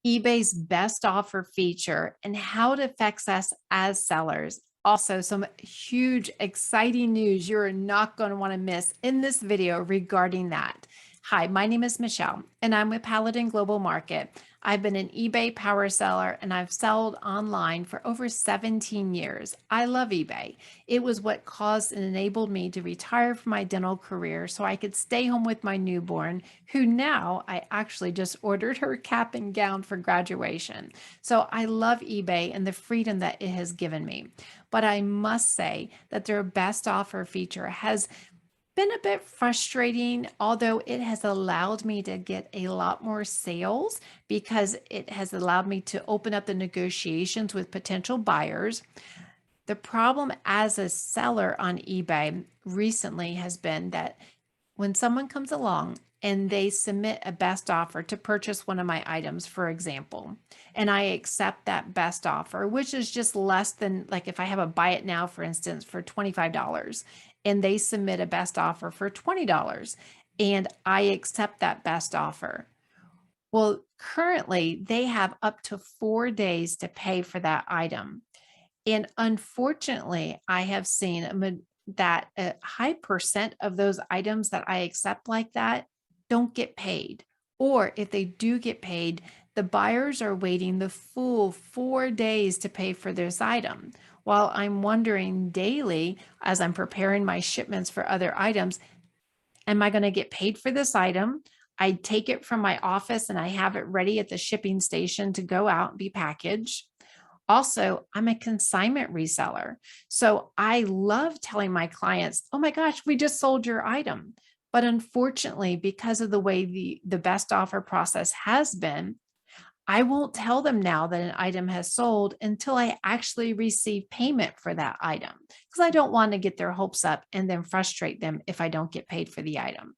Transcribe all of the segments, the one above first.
eBay's best offer feature and how it affects us as sellers. Also, some huge, exciting news you're not going to want to miss in this video regarding that. Hi, my name is Michelle, and I'm with Paladin Global Market. I've been an eBay power seller and I've sold online for over 17 years. I love eBay. It was what caused and enabled me to retire from my dental career so I could stay home with my newborn, who now I actually just ordered her cap and gown for graduation. So I love eBay and the freedom that it has given me. But I must say that their best offer feature has been a bit frustrating, although it has allowed me to get a lot more sales because it has allowed me to open up the negotiations with potential buyers. The problem as a seller on eBay recently has been that when someone comes along and they submit a best offer to purchase one of my items, for example, and I accept that best offer, which is just less than, like, if I have a buy it now, for instance, for $25, and they submit a best offer for $20, and I accept that best offer. Well, currently they have up to 4 days to pay for that item. And unfortunately, I have seen that a high percent of those items that I accept like that don't get paid. Or if they do get paid, the buyers are waiting the full 4 days to pay for this item. While I'm wondering daily as I'm preparing my shipments for other items, am I going to get paid for this item? I take it from my office and I have it ready at the shipping station to go out and be packaged. Also, I'm a consignment reseller. So I love telling my clients, oh my gosh, we just sold your item. But unfortunately, because of the way the best offer process has been, I won't tell them now that an item has sold until I actually receive payment for that item because I don't want to get their hopes up and then frustrate them if I don't get paid for the item.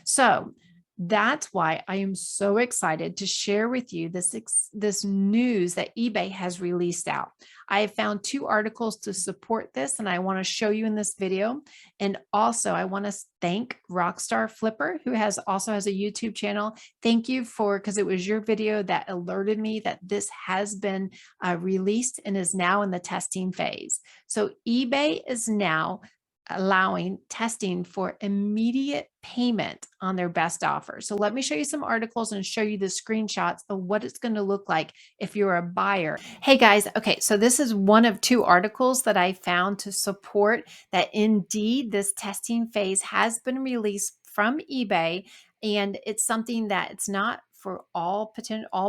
So that's why I am so excited to share with you this news that eBay has released out. I have found two articles to support this, and I want to show you in this video. And also, I want to thank Rockstar Flipper, who has a YouTube channel. Thank you for because it was your video that alerted me that this has been released and is now in the testing phase. So eBay is now allowing testing for immediate payment on their best offer. So let me show you some articles and show you the screenshots of what it's going to look like if you're a buyer. Hey guys, okay, so this is one of two articles that I found to support that indeed this testing phase has been released from eBay, and it's something that it's not for all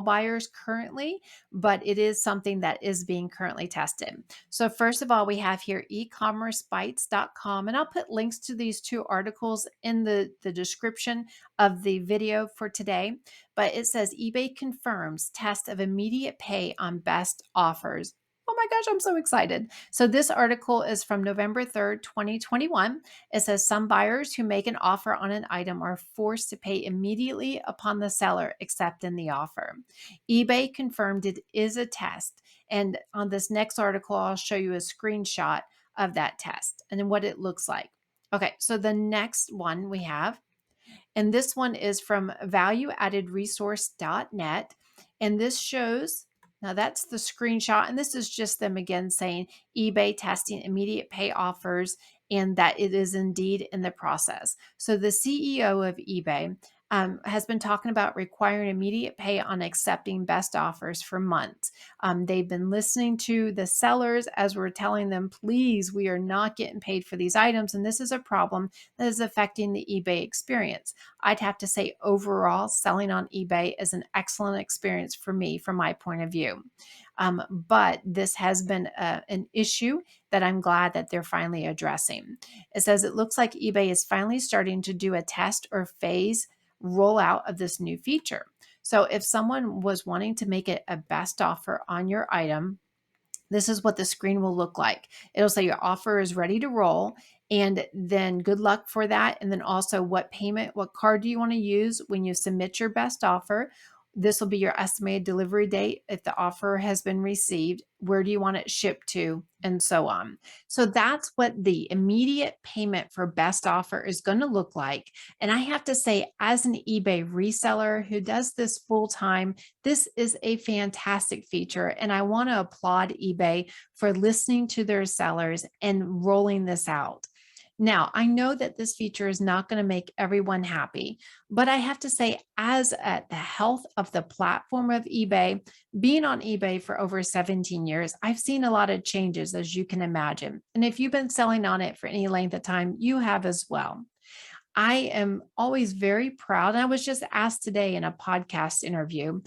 buyers currently, but it is something that is being currently tested. So first of all, we have here ecommercebytes.com, and I'll put links to these two articles in the description of the video for today. But it says eBay confirms test of immediate pay on best offers. Oh my gosh, I'm so excited. So this article is from November 3rd, 2021. It says some buyers who make an offer on an item are forced to pay immediately upon the seller accepting the offer. eBay confirmed it is a test. And on this next article, I'll show you a screenshot of that test and then what it looks like. Okay, so the next one we have, and this one is from valueaddedresource.net. And this shows, now that's the screenshot. And this is just them again saying eBay testing immediate pay offers and that it is indeed in the process. So the CEO of eBay has been talking about requiring immediate pay on accepting best offers for months. They've been listening to the sellers as we're telling them, please, we are not getting paid for these items. And this is a problem that is affecting the eBay experience. I'd have to say overall, selling on eBay is an excellent experience for me from my point of view. But this has been an issue that I'm glad that they're finally addressing. It says it looks like eBay is finally starting to do a test or phase rollout of this new feature. So if someone was wanting to make it a best offer on your item, this is what the screen will look like. It'll say your offer is ready to roll, and then good luck for that. And then also what card do you want to use when you submit your best offer? This will be your estimated delivery date if the offer has been received. Where do you want it shipped to? And so on. So that's what the immediate payment for best offer is going to look like. And I have to say, as an eBay reseller who does this full time, this is a fantastic feature. And I want to applaud eBay for listening to their sellers and rolling this out. Now, I know that this feature is not going to make everyone happy, but I have to say, as at the health of the platform of eBay, being on eBay for over 17 years, I've seen a lot of changes, as you can imagine. And if you've been selling on it for any length of time, you have as well. I am always very proud. And I was just asked today in a podcast interview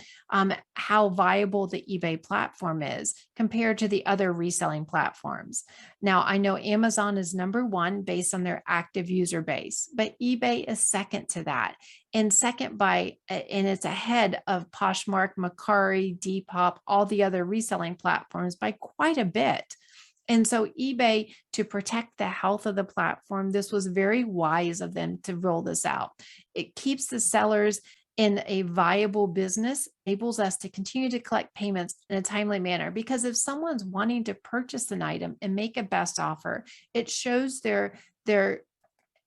how viable the eBay platform is compared to the other reselling platforms. Now, I know Amazon is number one based on their active user base, but eBay is second to that. And and it's ahead of Poshmark, Mercari, Depop, all the other reselling platforms by quite a bit. And so eBay, to protect the health of the platform, this was very wise of them to roll this out. It keeps the sellers in a viable business, enables us to continue to collect payments in a timely manner. Because if someone's wanting to purchase an item and make a best offer, it shows their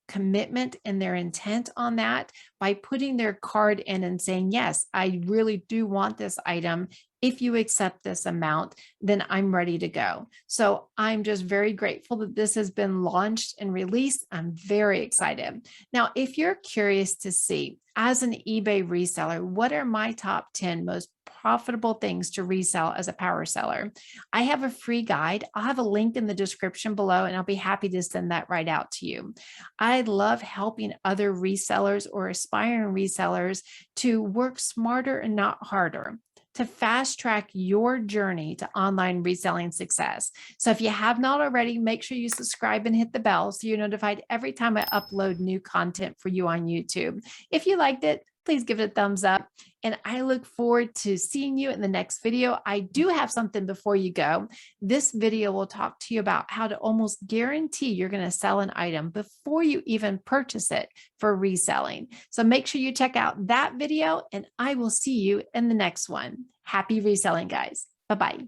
commitment and their intent on that by putting their card in and saying, yes, I really do want this item. If you accept this amount, then I'm ready to go. So I'm just very grateful that this has been launched and released. I'm very excited. Now, if you're curious to see, as an eBay reseller, what are my top 10 most profitable things to resell as a power seller? I have a free guide. I'll have a link in the description below, and I'll be happy to send that right out to you. I love helping other resellers or aspiring resellers to work smarter and not harder, to fast track your journey to online reselling success. So if you have not already, make sure you subscribe and hit the bell so you're notified every time I upload new content for you on YouTube. If you liked it, please give it a thumbs up. And I look forward to seeing you in the next video. I do have something before you go. This video will talk to you about how to almost guarantee you're going to sell an item before you even purchase it for reselling. So make sure you check out that video, and I will see you in the next one. Happy reselling, guys. Bye-bye.